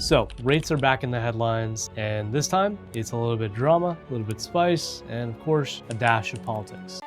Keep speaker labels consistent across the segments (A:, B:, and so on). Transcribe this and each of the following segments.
A: So rates are back in the headlines, and this time it's a little bit drama, a little bit spice, and of course, a dash of politics.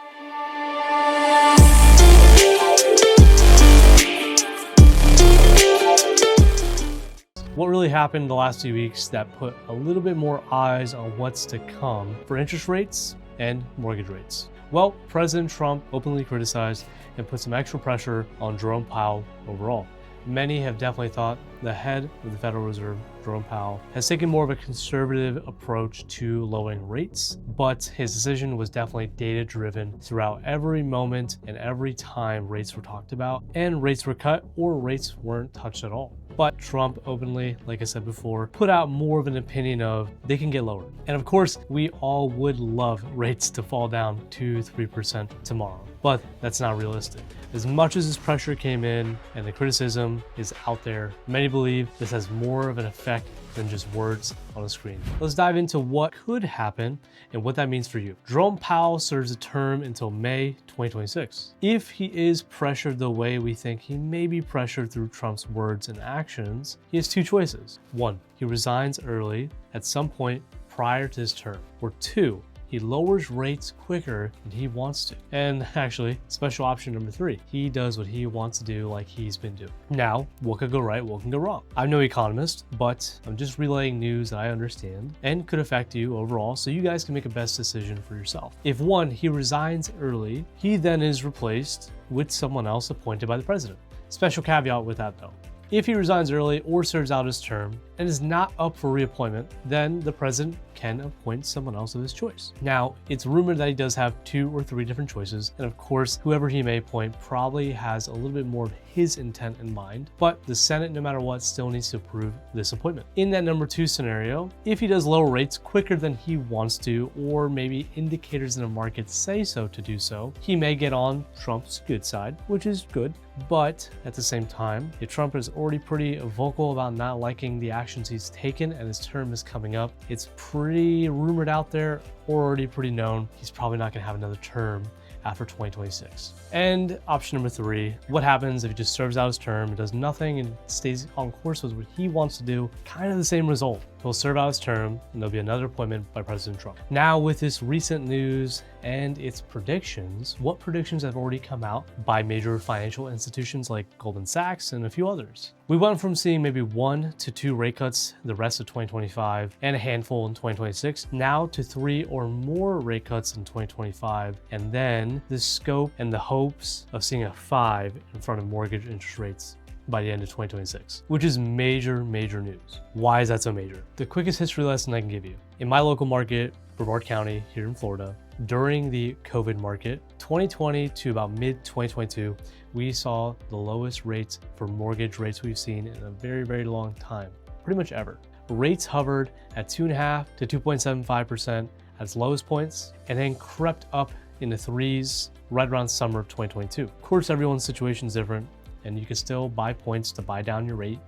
A: What really happened the last few weeks that put a little bit more eyes on what's to come for interest rates and mortgage rates? Well, President Trump openly criticized and put some extra pressure on Jerome Powell overall. Many have definitely thought the head of the Federal Reserve, Jerome Powell, has taken more of a conservative approach to lowering rates, but his decision was definitely data-driven throughout every moment and every time rates were talked about, and rates were cut or rates weren't touched at all. But Trump openly, like I said before, put out more of an opinion of they can get lower. And of course, we all would love rates to fall down 2-3% tomorrow, but that's not realistic. As much as this pressure came in and the criticism is out there, many believe this has more of an effect than just words on a screen. Let's dive into what could happen and what that means for you. Jerome Powell serves a term until May 2026. If he is pressured the way we think he may be pressured through Trump's words and actions, he has two choices. One, he resigns early at some point prior to his term. Or two, he lowers rates quicker than he wants to. And actually, special option number 3, he does what he wants to do like he's been doing. Now, what could go right, what can go wrong? I'm no economist, but I'm just relaying news that I understand and could affect you overall so you guys can make a best decision for yourself. If one, he resigns early, he then is replaced with someone else appointed by the president. Special caveat with that though. If he resigns early or serves out his term and is not up for reappointment, then the president can appoint someone else of his choice. Now, it's rumored that he does have 2 or 3 different choices, and of course, whoever he may appoint probably has a little bit more of his intent in mind, but the Senate, no matter what, still needs to approve this appointment. In that number 2 scenario, if he does lower rates quicker than he wants to, or maybe indicators in the market say so to do so, he may get on Trump's good side, which is good. But at the same time, if Trump is already pretty vocal about not liking the actions he's taken and his term is coming up, it's pretty rumored out there, or already pretty known, he's probably not gonna have another term after 2026. And option number 3, what happens if he just serves out his term and does nothing and stays on course with what he wants to do? Kind of the same result. He'll serve out his term and there'll be another appointment by President Trump. Now with this recent news and its predictions, what predictions have already come out by major financial institutions like Goldman Sachs and a few others? We went from seeing maybe 1 to 2 rate cuts the rest of 2025 and a handful in 2026, now to 3 or more rate cuts in 2025, and then the scope and the hopes of seeing a 5 in front of mortgage interest rates by the end of 2026, which is major news. Why is that so major? The quickest history lesson I can give you. In my local market, Brevard County here in Florida, during the COVID market, 2020 to about mid-2022, we saw the lowest rates for mortgage rates we've seen in a very long time, pretty much ever. Rates hovered at 2.5 to 2.75% at its lowest points, and then crept up in the 3s right around summer of 2022. Of course, everyone's situation is different, and you can still buy points to buy down your rate.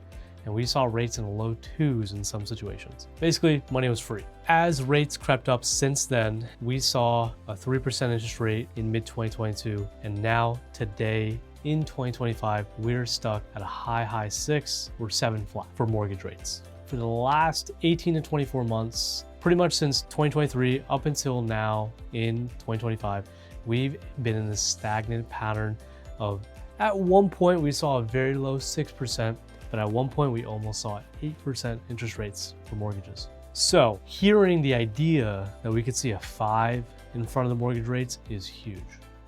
A: And we saw rates in the low 2s in some situations. Basically, money was free. As rates crept up since then, we saw a 3% interest rate in mid-2022. And now, today, in 2025, we're stuck at a high 6 or 7 flat for mortgage rates. For the last 18 to 24 months, pretty much since 2023 up until now in 2025, we've been in this stagnant pattern of, at one point we saw a very low 6%, but at one point we almost saw 8% interest rates for mortgages. So hearing the idea that we could see a 5 in front of the mortgage rates is huge.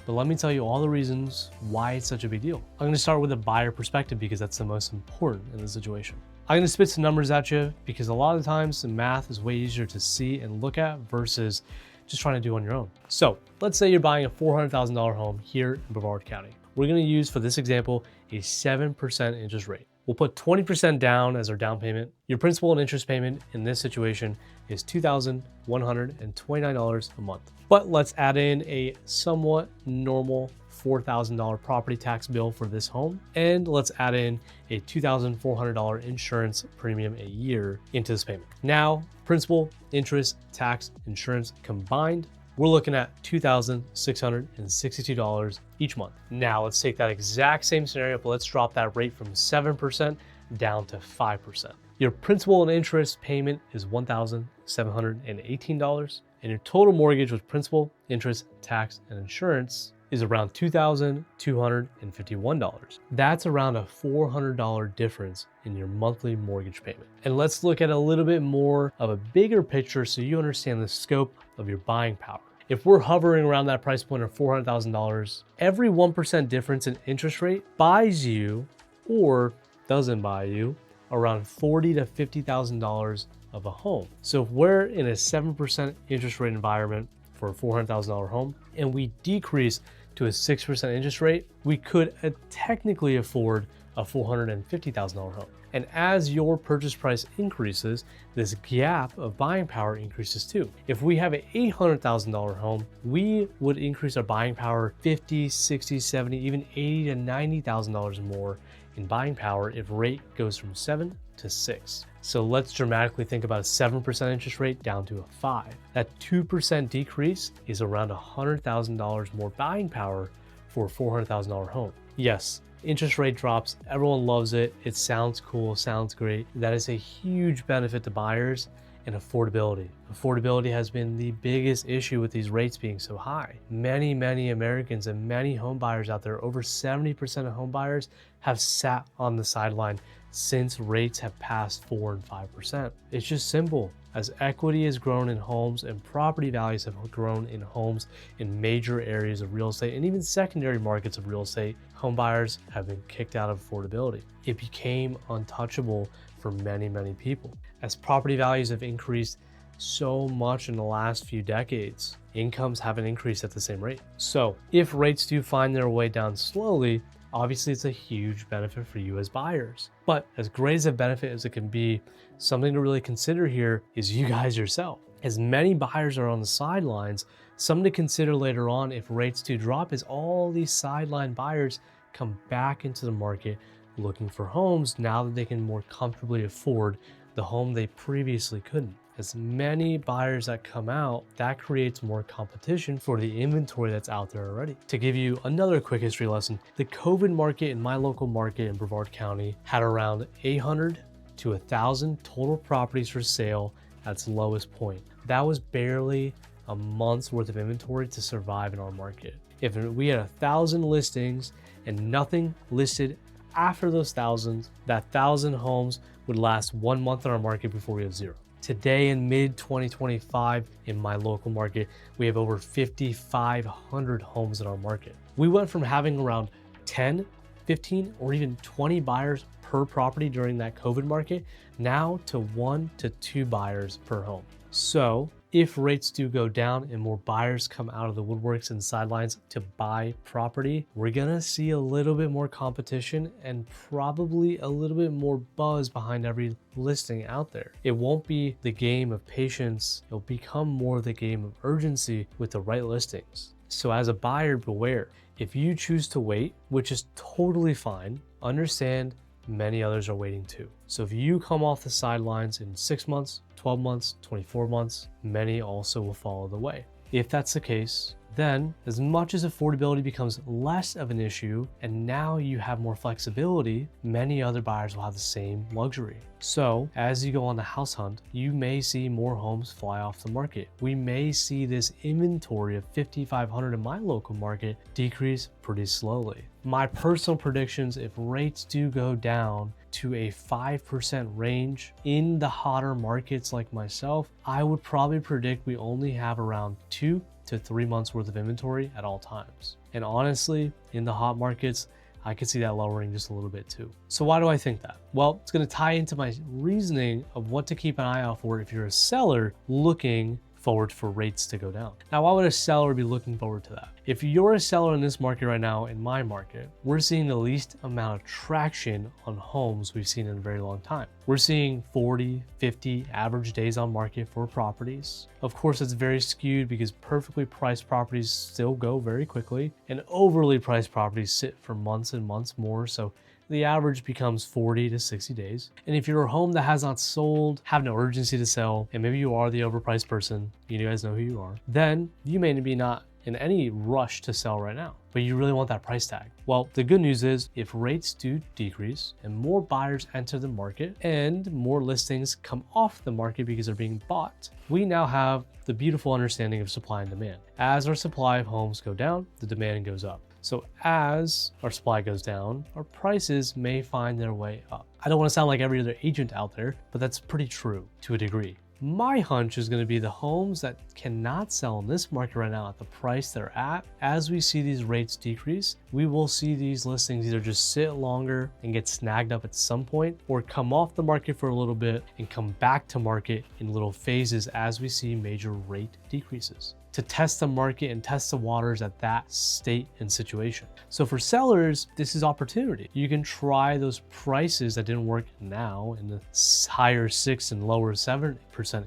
A: But let me tell you all the reasons why it's such a big deal. I'm gonna start with a buyer perspective because that's the most important in this situation. I'm gonna spit some numbers at you because a lot of the times the math is way easier to see and look at versus just trying to do on your own. So let's say you're buying a $400,000 home here in Brevard County. We're gonna use, for this example, a 7% interest rate. We'll put 20% down as our down payment. Your principal and interest payment in this situation is $2,129 a month. But let's add in a somewhat normal $4,000 property tax bill for this home. And let's add in a $2,400 insurance premium a year into this payment. Now, principal, interest, tax, insurance combined, we're looking at $2,662 each month. Now let's take that exact same scenario, but let's drop that rate from 7% down to 5%. Your principal and interest payment is $1,718, and your total mortgage with principal, interest, tax, and insurance is around $2,251. That's around a $400 difference in your monthly mortgage payment. And let's look at a little bit more of a bigger picture so you understand the scope of your buying power. If we're hovering around that price point of $400,000, every 1% difference in interest rate buys you, or doesn't buy you, around $40,000 to $50,000 of a home. So if we're in a 7% interest rate environment for a $400,000 home, and we decrease to a 6% interest rate, we could technically afford a $450,000 home. And as your purchase price increases, this gap of buying power increases too. If we have an $800,000 home, we would increase our buying power $50,000, $60,000, $70,000, even $80,000 to $90,000 more in buying power if rate goes from 7 to 6. So let's dramatically think about a 7% interest rate down to a 5. That 2% decrease is around $100,000 more buying power for a $400,000 home. Yes, interest rate drops, everyone loves it. It sounds cool, sounds great. That is a huge benefit to buyers. And affordability. Affordability has been the biggest issue with these rates being so high. Many Americans and many home buyers out there, over 70% of home buyers have sat on the sideline since rates have passed 4 and 5%. It's just simple. As equity has grown in homes and property values have grown in homes in major areas of real estate and even secondary markets of real estate, home buyers have been kicked out of affordability. It became untouchable for many people. As property values have increased so much in the last few decades, incomes haven't increased at the same rate. So if rates do find their way down slowly, obviously it's a huge benefit for you as buyers. But as great as a benefit as it can be, something to really consider here is you guys yourself. As many buyers are on the sidelines, something to consider later on if rates do drop is all these sideline buyers come back into the market looking for homes now that they can more comfortably afford the home they previously couldn't. As many buyers that come out, that creates more competition for the inventory that's out there already. To give you another quick history lesson, the COVID market in my local market in Brevard County had around 800 to 1,000 total properties for sale at its lowest point. That was barely a month's worth of inventory to survive in our market. If we had 1,000 listings and nothing listed after those thousands, that 1,000 homes would last 1 month on our market before we have zero. Today in mid-2025 in my local market, we have over 5,500 homes in our market. We went from having around 10, 15, or even 20 buyers per property during that COVID market, now to 1 to 2 buyers per home. So if rates do go down and more buyers come out of the woodworks and sidelines to buy property, we're gonna see a little bit more competition and probably a little bit more buzz behind every listing out there. It won't be the game of patience, it'll become more the game of urgency with the right listings. So as a buyer, beware. If you choose to wait, which is totally fine, understand many others are waiting too. So if you come off the sidelines in 6 months, 12 months, 24 months, many also will follow the way. If that's the case, then as much as affordability becomes less of an issue and now you have more flexibility, many other buyers will have the same luxury. So as you go on the house hunt, you may see more homes fly off the market. We may see this inventory of 5,500 in my local market decrease pretty slowly. My personal predictions, if rates do go down to a 5% range in the hotter markets like myself, I would probably predict we only have around 2 to 3 months worth of inventory at all times. And honestly, in the hot markets, I could see that lowering just a little bit too. So why do I think that? Well, it's going to tie into my reasoning of what to keep an eye out for if you're a seller looking forward for rates to go down. Now, why would a seller be looking forward to that? If you're a seller in this market right now, in my market, we're seeing the least amount of traction on homes we've seen in a very long time. We're seeing 40, 50 average days on market for properties. Of course, it's very skewed because perfectly priced properties still go very quickly and overly priced properties sit for months and months more. So the average becomes 40 to 60 days. And if you're a home that has not sold, have no urgency to sell, and maybe you are the overpriced person, you guys know who you are, then you may be not in any rush to sell right now, but you really want that price tag. Well, the good news is if rates do decrease and more buyers enter the market and more listings come off the market because they're being bought, we now have the beautiful understanding of supply and demand. As our supply of homes go down, the demand goes up. So as our supply goes down, our prices may find their way up. I don't want to sound like every other agent out there, but that's pretty true to a degree. My hunch is going to be the homes that cannot sell in this market right now at the price they're at. As we see these rates decrease, we will see these listings either just sit longer and get snagged up at some point, or come off the market for a little bit and come back to market in little phases as we see major rate decreases, to test the market and test the waters at that state and situation. So for sellers, this is opportunity. You can try those prices that didn't work now in the higher 6 and lower 7%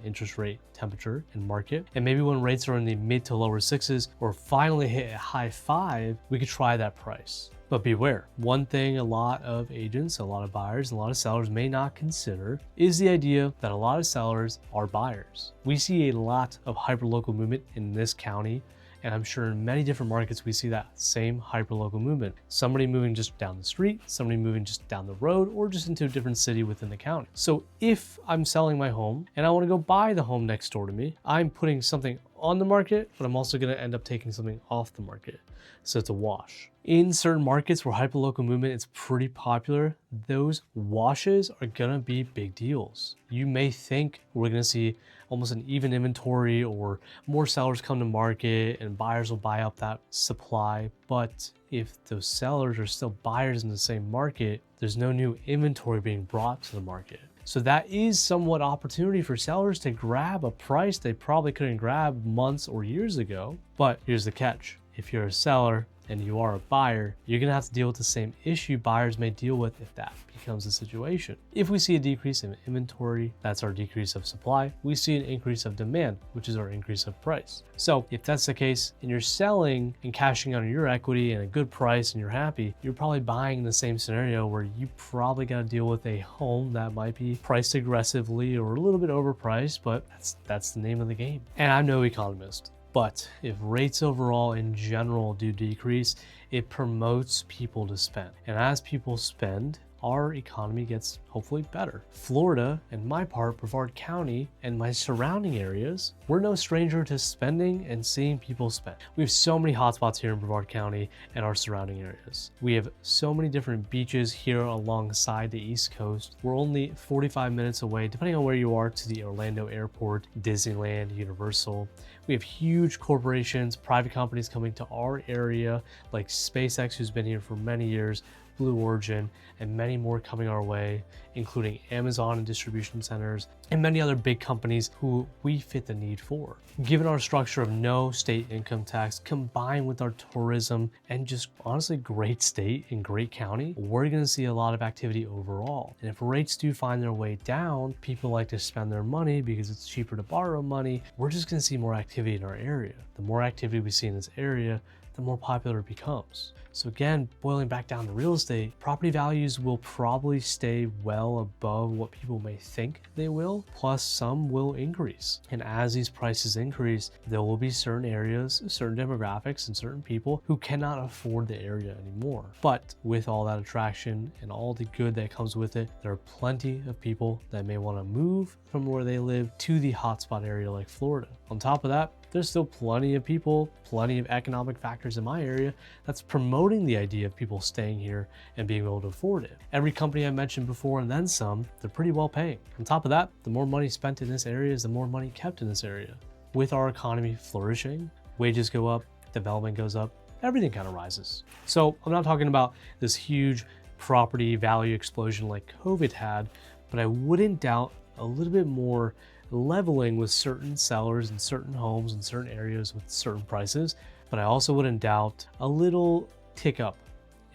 A: interest rate temperature and market. And maybe when rates are in the mid to lower 6s or finally hit a high 5, we could try that price. But beware, one thing a lot of agents, a lot of buyers, and a lot of sellers may not consider is the idea that a lot of sellers are buyers. We see a lot of hyperlocal movement in this county, and I'm sure in many different markets we see that same hyperlocal movement. Somebody moving just down the street, somebody moving just down the road, or just into a different city within the county. So if I'm selling my home and I want to go buy the home next door to me, I'm putting something on the market, but I'm also going to end up taking something off the market. So it's a wash. In certain markets where hyperlocal movement is pretty popular, those washes are gonna be big deals. You may think we're gonna see almost an even inventory or more sellers come to market and buyers will buy up that supply. But if those sellers are still buyers in the same market, there's no new inventory being brought to the market. So that is somewhat opportunity for sellers to grab a price they probably couldn't grab months or years ago. But here's the catch. If you're a seller and you are a buyer, you're gonna have to deal with the same issue buyers may deal with if that becomes the situation. If we see a decrease in inventory, that's our decrease of supply. We see an increase of demand, which is our increase of price. So if that's the case and you're selling and cashing out your equity and a good price and you're happy, you're probably buying in the same scenario where you probably gotta deal with a home that might be priced aggressively or a little bit overpriced, but that's the name of the game. And I'm no economist. But if rates overall in general do decrease, it promotes people to spend. And as people spend, our economy gets hopefully better. Florida and my part, Brevard County and my surrounding areas, we're no stranger to spending and seeing people spend. We have so many hotspots here in Brevard County and our surrounding areas. We have so many different beaches here alongside the East Coast. We're only 45 minutes away, depending on where you are, to the Orlando Airport, Disneyland, Universal. We have huge corporations, private companies coming to our area, like SpaceX, who's been here for many years, Blue Origin, and many more coming our way, including Amazon and distribution centers, and many other big companies who we fit the need for. Given our structure of no state income tax, combined with our tourism and just honestly great state and great county, we're gonna see a lot of activity overall. And if rates do find their way down, people like to spend their money because it's cheaper to borrow money. We're just gonna see more activity in our area. The more activity we see in this area, the more popular it becomes. So again, boiling back down to real estate, property values will probably stay well above what people may think they will, plus some will increase. And as these prices increase, there will be certain areas, certain demographics, and certain people who cannot afford the area anymore. But with all that attraction and all the good that comes with it, there are plenty of people that may want to move from where they live to the hotspot area like Florida. On top of that, there's still plenty of people, plenty of economic factors in my area that's promoting the idea of people staying here and being able to afford it. Every company I mentioned before and then some, they're pretty well paying. On top of that, the more money spent in this area is the more money kept in this area. With our economy flourishing, wages go up, development goes up, everything kind of rises. So I'm not talking about this huge property value explosion like COVID had, but I wouldn't doubt a little bit more leveling with certain sellers and certain homes in certain areas with certain prices, but I also wouldn't doubt a little tick up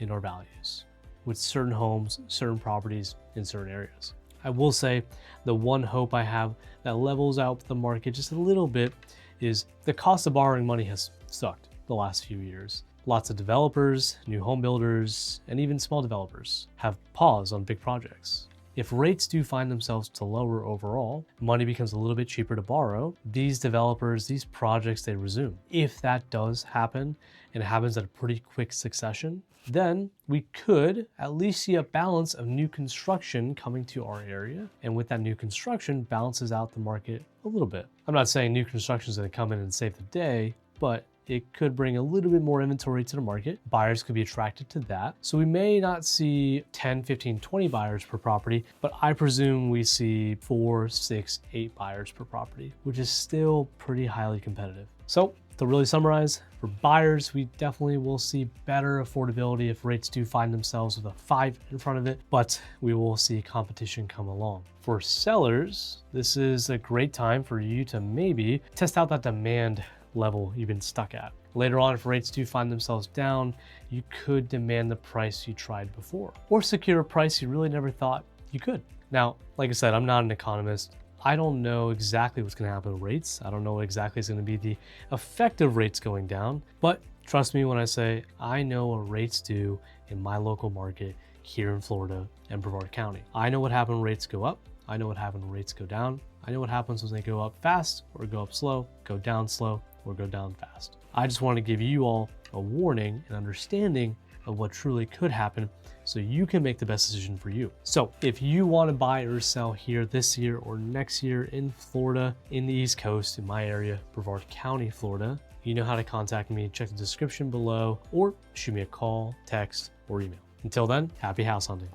A: in our values with certain homes, certain properties in certain areas. I will say the one hope I have that levels out the market just a little bit is the cost of borrowing money has sucked the last few years. Lots of developers, new home builders, and even small developers have paused on big projects. if rates do find themselves to lower overall, money becomes a little bit cheaper to borrow, these developers, these projects, they resume. If that does happen, and it happens at a pretty quick succession, then we could at least see a balance of new construction coming to our area. And with that new construction, balances out the market a little bit. I'm not saying new construction is going to come in and save the day, but it could bring a little bit more inventory to the market. Buyers could be attracted to that. So we may not see 10, 15, 20 buyers per property, but I presume we see 4, 6, 8 buyers per property, which is still pretty highly competitive. So to really summarize, for buyers, we definitely will see better affordability if rates do find themselves with a 5 in front of it, but we will see competition come along. For sellers, this is a great time for you to maybe test out that demand level you've been stuck at. Later on, if rates do find themselves down, you could demand the price you tried before, or secure a price you really never thought you could. Now, like I said, I'm not an economist. I don't know exactly what's going to happen with rates. I don't know what exactly is going to be the effect of rates going down, but trust me when I say I know what rates do in my local market here in Florida and Brevard County. I know what happens when rates go up. I know what happens when rates go down. I know what happens when they go up fast or go up slow, go down slow, or go down fast. I just want to give you all a warning and understanding of what truly could happen so you can make the best decision for you. So if you want to buy or sell here this year or next year in Florida, in the East Coast, in my area, Brevard County, Florida, you know how to contact me. Check the description below or shoot me a call, text, or email. Until then, happy house hunting.